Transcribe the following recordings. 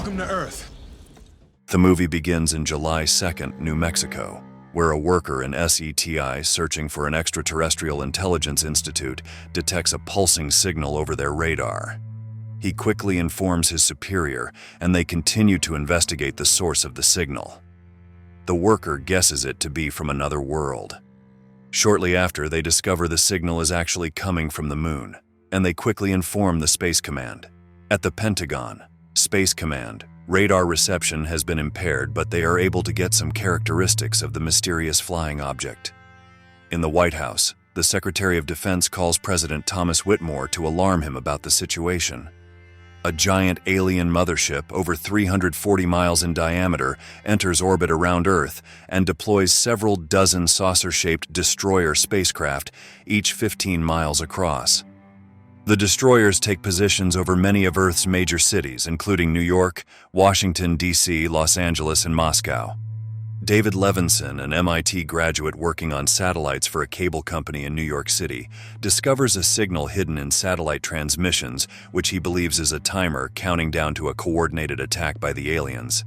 Welcome to Earth. The movie begins in July 2nd, New Mexico, where a worker in SETI searching for an extraterrestrial intelligence institute detects a pulsing signal over their radar. He quickly informs his superior, and they continue to investigate the source of the signal. The worker guesses it to be from another world. Shortly after, they discover the signal is actually coming from the moon, and they quickly inform the Space Command. At the Pentagon, Space Command, radar reception has been impaired, but they are able to get some characteristics of the mysterious flying object. In the White House, the Secretary of Defense calls President Thomas Whitmore to alarm him about the situation. A giant alien mothership over 340 miles in diameter enters orbit around Earth and deploys several dozen saucer-shaped destroyer spacecraft, each 15 miles across. The destroyers take positions over many of Earth's major cities, including New York, Washington, D.C., Los Angeles, and Moscow. David Levinson, an MIT graduate working on satellites for a cable company in New York City, discovers a signal hidden in satellite transmissions, which he believes is a timer counting down to a coordinated attack by the aliens.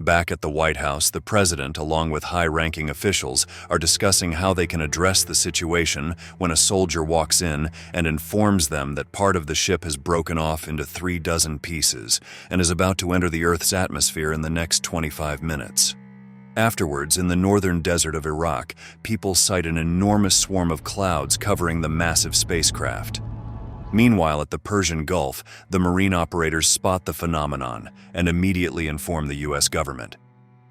Back at the White House, the president, along with high-ranking officials, are discussing how they can address the situation when a soldier walks in and informs them that part of the ship has broken off into 36 pieces and is about to enter the Earth's atmosphere in the next 25 minutes. Afterwards, in the northern desert of Iraq, people sight an enormous swarm of clouds covering the massive spacecraft. Meanwhile, at the Persian Gulf, the marine operators spot the phenomenon and immediately inform the U.S. government.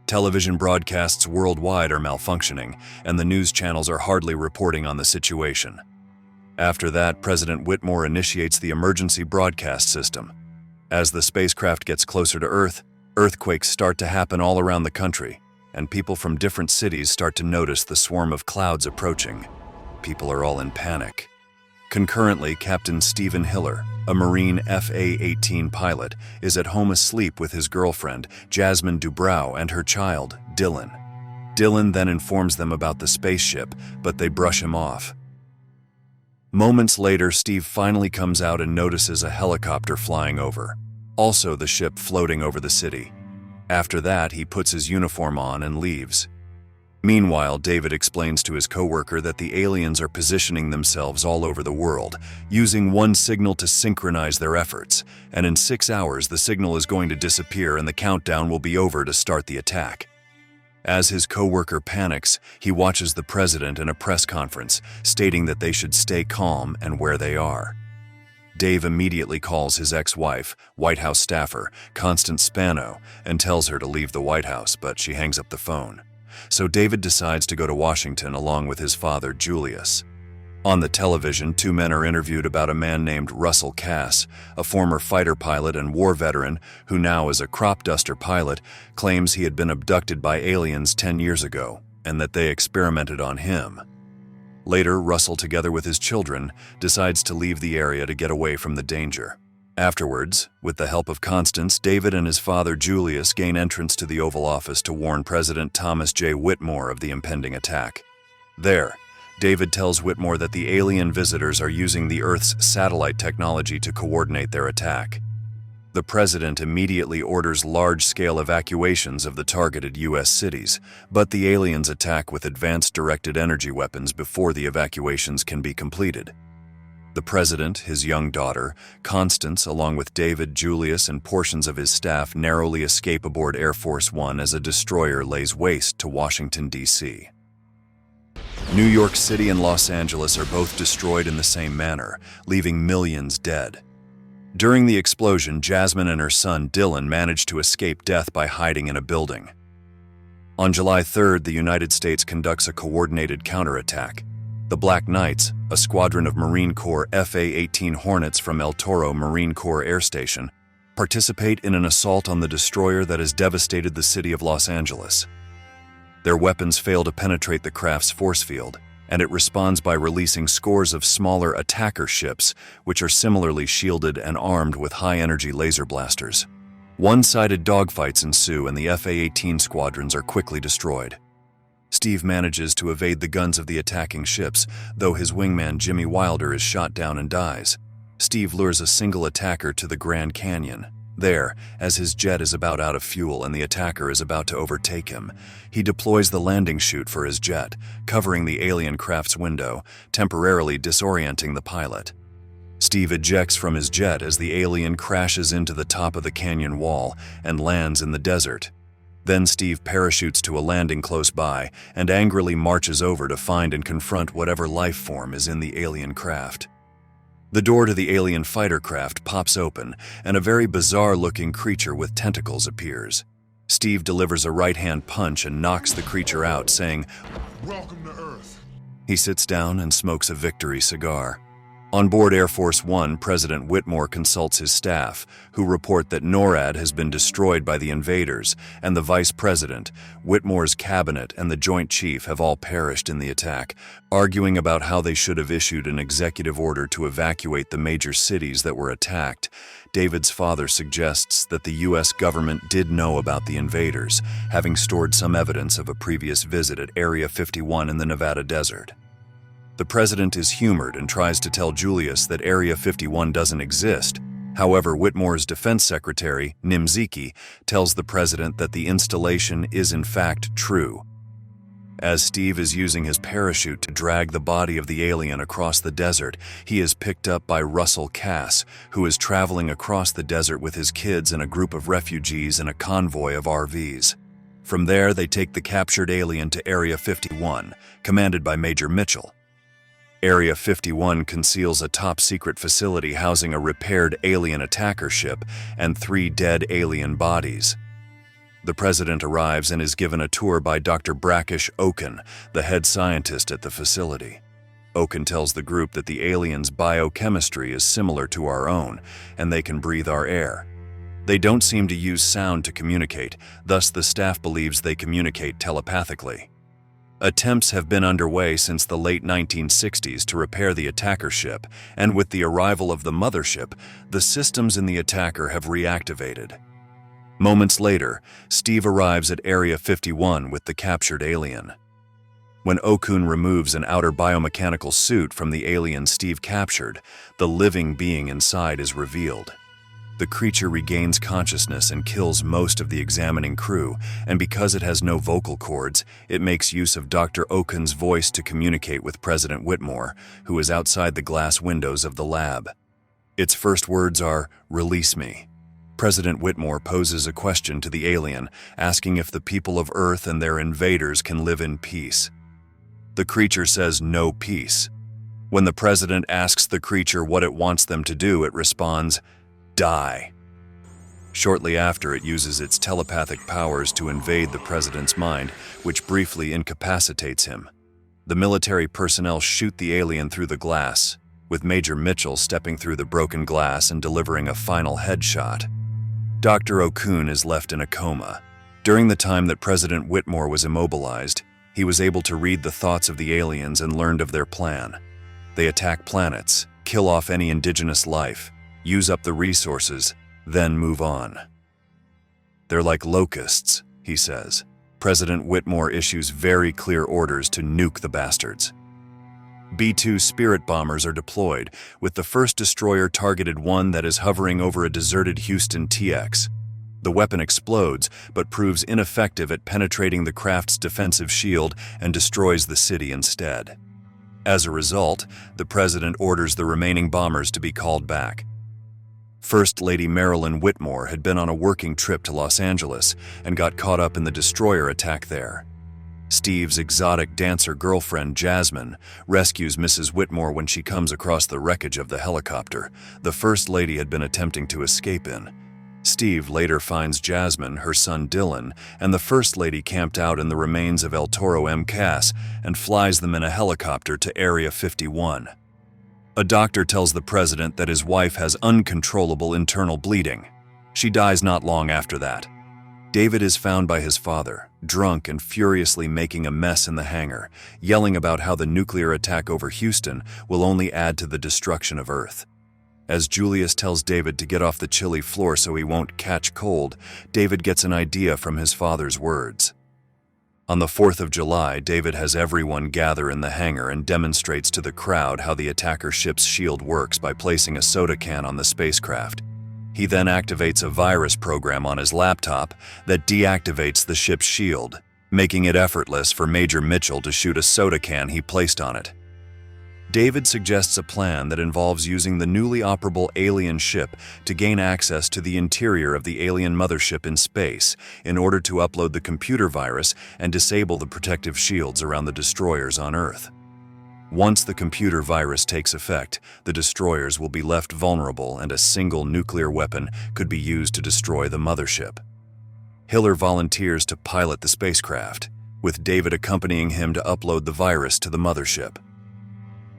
Television broadcasts worldwide are malfunctioning, and the news channels are hardly reporting on the situation. After that, President Whitmore initiates the emergency broadcast system. As the spacecraft gets closer to Earth, earthquakes start to happen all around the country, and people from different cities start to notice the swarm of clouds approaching. People are all in panic. Concurrently, Captain Stephen Hiller, a Marine FA-18 pilot, is at home asleep with his girlfriend, Jasmine Dubrow, and her child, Dylan. Dylan then informs them about the spaceship, but they brush him off. Moments later, Steve finally comes out and notices a helicopter flying over, also the ship floating over the city. After that, he puts his uniform on and leaves. Meanwhile, David explains to his coworker that the aliens are positioning themselves all over the world, using one signal to synchronize their efforts, and in 6 hours the signal is going to disappear and the countdown will be over to start the attack. As his coworker panics, he watches the president in a press conference, stating that they should stay calm and where they are. Dave immediately calls his ex-wife, White House staffer, Constance Spano, and tells her to leave the White House, but she hangs up the phone. So David decides to go to Washington along with his father, Julius. On the television, two men are interviewed about a man named Russell Cass, a former fighter pilot and war veteran who now is a crop duster pilot, claims he had been abducted by aliens 10 years ago and that they experimented on him. Later, Russell, together with his children, decides to leave the area to get away from the danger. Afterwards, with the help of Constance, David and his father Julius gain entrance to the Oval Office to warn President Thomas J. Whitmore of the impending attack. There, David tells Whitmore that the alien visitors are using the Earth's satellite technology to coordinate their attack. The president immediately orders large-scale evacuations of the targeted U.S. cities, but the aliens attack with advanced directed energy weapons before the evacuations can be completed. The president, his young daughter, Constance, along with David, Julius, and portions of his staff narrowly escape aboard Air Force One as a destroyer lays waste to Washington, D.C. New York City and Los Angeles are both destroyed in the same manner, leaving millions dead. During the explosion, Jasmine and her son, Dylan, manage to escape death by hiding in a building. On July 3rd, the United States conducts a coordinated counterattack. The Black Knights, a squadron of Marine Corps FA-18 Hornets from El Toro Marine Corps Air Station, participate in an assault on the destroyer that has devastated the city of Los Angeles. Their weapons fail to penetrate the craft's force field, and it responds by releasing scores of smaller attacker ships, which are similarly shielded and armed with high-energy laser blasters. One-sided dogfights ensue, and the FA-18 squadrons are quickly destroyed. Steve manages to evade the guns of the attacking ships, though his wingman Jimmy Wilder is shot down and dies. Steve lures a single attacker to the Grand Canyon, There, as his jet is about out of fuel and the attacker is about to overtake him, he deploys the landing chute for his jet, covering the alien craft's window, temporarily disorienting the pilot. Steve ejects from his jet as the alien crashes into the top of the canyon wall and lands in the desert. Then Steve parachutes to a landing close by and angrily marches over to find and confront whatever life form is in the alien craft. The door to the alien fighter craft pops open, and a very bizarre-looking creature with tentacles appears. Steve delivers a right-hand punch and knocks the creature out, saying, "Welcome to Earth." He sits down and smokes a victory cigar. On board Air Force One, President Whitmore consults his staff, who report that NORAD has been destroyed by the invaders, and the Vice President, Whitmore's cabinet, and the Joint Chief have all perished in the attack, arguing about how they should have issued an executive order to evacuate the major cities that were attacked. David's father suggests that the U.S. government did know about the invaders, having stored some evidence of a previous visit at Area 51 in the Nevada desert. The president is humored and tries to tell Julius that Area 51 doesn't exist. However, Whitmore's defense secretary, Nimziki, tells the president that the installation is in fact true. As Steve is using his parachute to drag the body of the alien across the desert, he is picked up by Russell Cass, who is traveling across the desert with his kids and a group of refugees in a convoy of RVs. From there, they take the captured alien to Area 51, commanded by Major Mitchell. Area 51 conceals a top-secret facility housing a repaired alien attacker ship and 3 dead alien bodies. The president arrives and is given a tour by Dr. Brackish Oken, the head scientist at the facility. Oken tells the group that the aliens' biochemistry is similar to our own, and they can breathe our air. They don't seem to use sound to communicate, thus the staff believes they communicate telepathically. Attempts have been underway since the late 1960s to repair the attacker ship, and with the arrival of the mothership, the systems in the attacker have reactivated. Moments later, Steve arrives at Area 51 with the captured alien. When Okun removes an outer biomechanical suit from the alien Steve captured, the living being inside is revealed. The creature regains consciousness and kills most of the examining crew, and because it has no vocal cords, it makes use of Dr. Okun's voice to communicate with President Whitmore, who is outside the glass windows of the lab. Its first words are, "Release me." President Whitmore poses a question to the alien, asking if the people of Earth and their invaders can live in peace. The creature says no peace. When the president asks the creature what it wants them to do, it responds, "Die." Shortly after, it uses its telepathic powers to invade the president's mind, which briefly incapacitates him. The military personnel shoot the alien through the glass, with Major Mitchell stepping through the broken glass and delivering a final headshot. Dr. Okun is left in a coma. During the time that President Whitmore was immobilized, he was able to read the thoughts of the aliens and learned of their plan. They attack planets, kill off any indigenous life, use up the resources, then move on. "They're like locusts," he says. President Whitmore issues very clear orders to nuke the bastards. B-2 Spirit bombers are deployed, with the first destroyer targeted one that is hovering over a deserted Houston TX. The weapon explodes, but proves ineffective at penetrating the craft's defensive shield and destroys the city instead. As a result, the president orders the remaining bombers to be called back. First Lady Marilyn Whitmore had been on a working trip to Los Angeles and got caught up in the destroyer attack there. Steve's exotic dancer girlfriend, Jasmine, rescues Mrs. Whitmore when she comes across the wreckage of the helicopter the First Lady had been attempting to escape in. Steve later finds Jasmine, her son Dylan, and the First Lady camped out in the remains of El Toro MCAS and flies them in a helicopter to Area 51. A doctor tells the president that his wife has uncontrollable internal bleeding. She dies not long after that. David is found by his father, drunk and furiously making a mess in the hangar, yelling about how the nuclear attack over Houston will only add to the destruction of Earth. As Julius tells David to get off the chilly floor so he won't catch cold, David gets an idea from his father's words. On the 4th of July, David has everyone gather in the hangar and demonstrates to the crowd how the attacker ship's shield works by placing a soda can on the spacecraft. He then activates a virus program on his laptop that deactivates the ship's shield, making it effortless for Major Mitchell to shoot a soda can he placed on it. David suggests a plan that involves using the newly operable alien ship to gain access to the interior of the alien mothership in space in order to upload the computer virus and disable the protective shields around the destroyers on Earth. Once the computer virus takes effect, the destroyers will be left vulnerable and a single nuclear weapon could be used to destroy the mothership. Hiller volunteers to pilot the spacecraft, with David accompanying him to upload the virus to the mothership.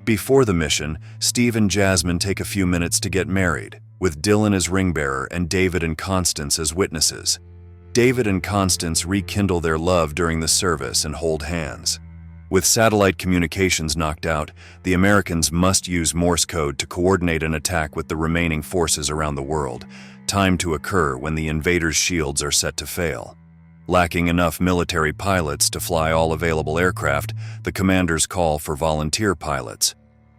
Before the mission, Steve and Jasmine take a few minutes to get married, with Dylan as ring bearer and David and Constance as witnesses. David and Constance rekindle their love during the service and hold hands. With satellite communications knocked out, the Americans must use Morse code to coordinate an attack with the remaining forces around the world, timed to occur when the invaders' shields are set to fail. Lacking enough military pilots to fly all available aircraft, the commanders call for volunteer pilots,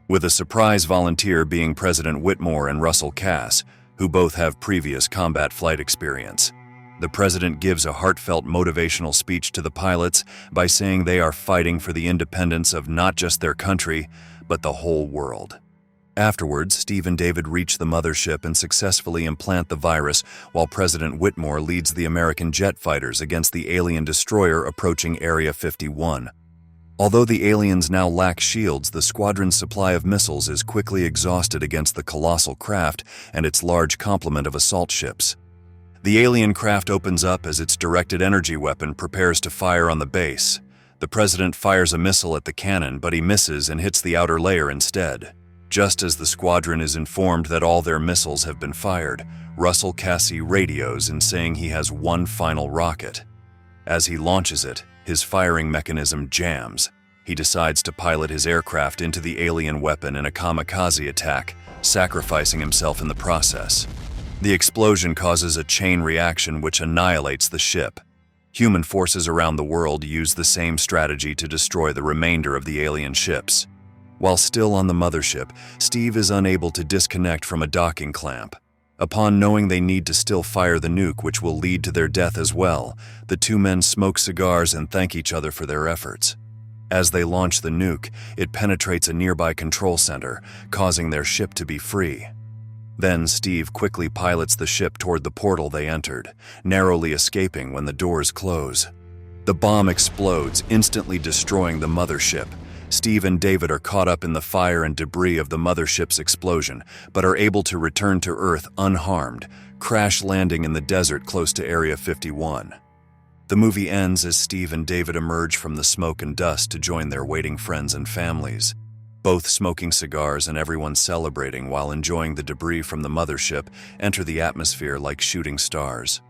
with a surprise volunteer being President Whitmore and Russell Cass, who both have previous combat flight experience. The president gives a heartfelt motivational speech to the pilots by saying they are fighting for the independence of not just their country, but the whole world. Afterwards, Steve and David reach the mothership and successfully implant the virus while President Whitmore leads the American jet fighters against the alien destroyer approaching Area 51. Although the aliens now lack shields, the squadron's supply of missiles is quickly exhausted against the colossal craft and its large complement of assault ships. The alien craft opens up as its directed energy weapon prepares to fire on the base. The president fires a missile at the cannon, but he misses and hits the outer layer instead. Just as the squadron is informed that all their missiles have been fired, Russell Cassie radios in saying he has one final rocket. As he launches it, his firing mechanism jams. He decides to pilot his aircraft into the alien weapon in a kamikaze attack, sacrificing himself in the process. The explosion causes a chain reaction which annihilates the ship. Human forces around the world use the same strategy to destroy the remainder of the alien ships. While still on the mothership, Steve is unable to disconnect from a docking clamp. Upon knowing they need to still fire the nuke, which will lead to their death as well, the two men smoke cigars and thank each other for their efforts. As they launch the nuke, it penetrates a nearby control center, causing their ship to be free. Then Steve quickly pilots the ship toward the portal they entered, narrowly escaping when the doors close. The bomb explodes, instantly destroying the mothership. Steve and David are caught up in the fire and debris of the mothership's explosion, but are able to return to Earth unharmed, crash landing in the desert close to Area 51. The movie ends as Steve and David emerge from the smoke and dust to join their waiting friends and families, both smoking cigars and everyone celebrating while enjoying the debris from the mothership enter the atmosphere like shooting stars.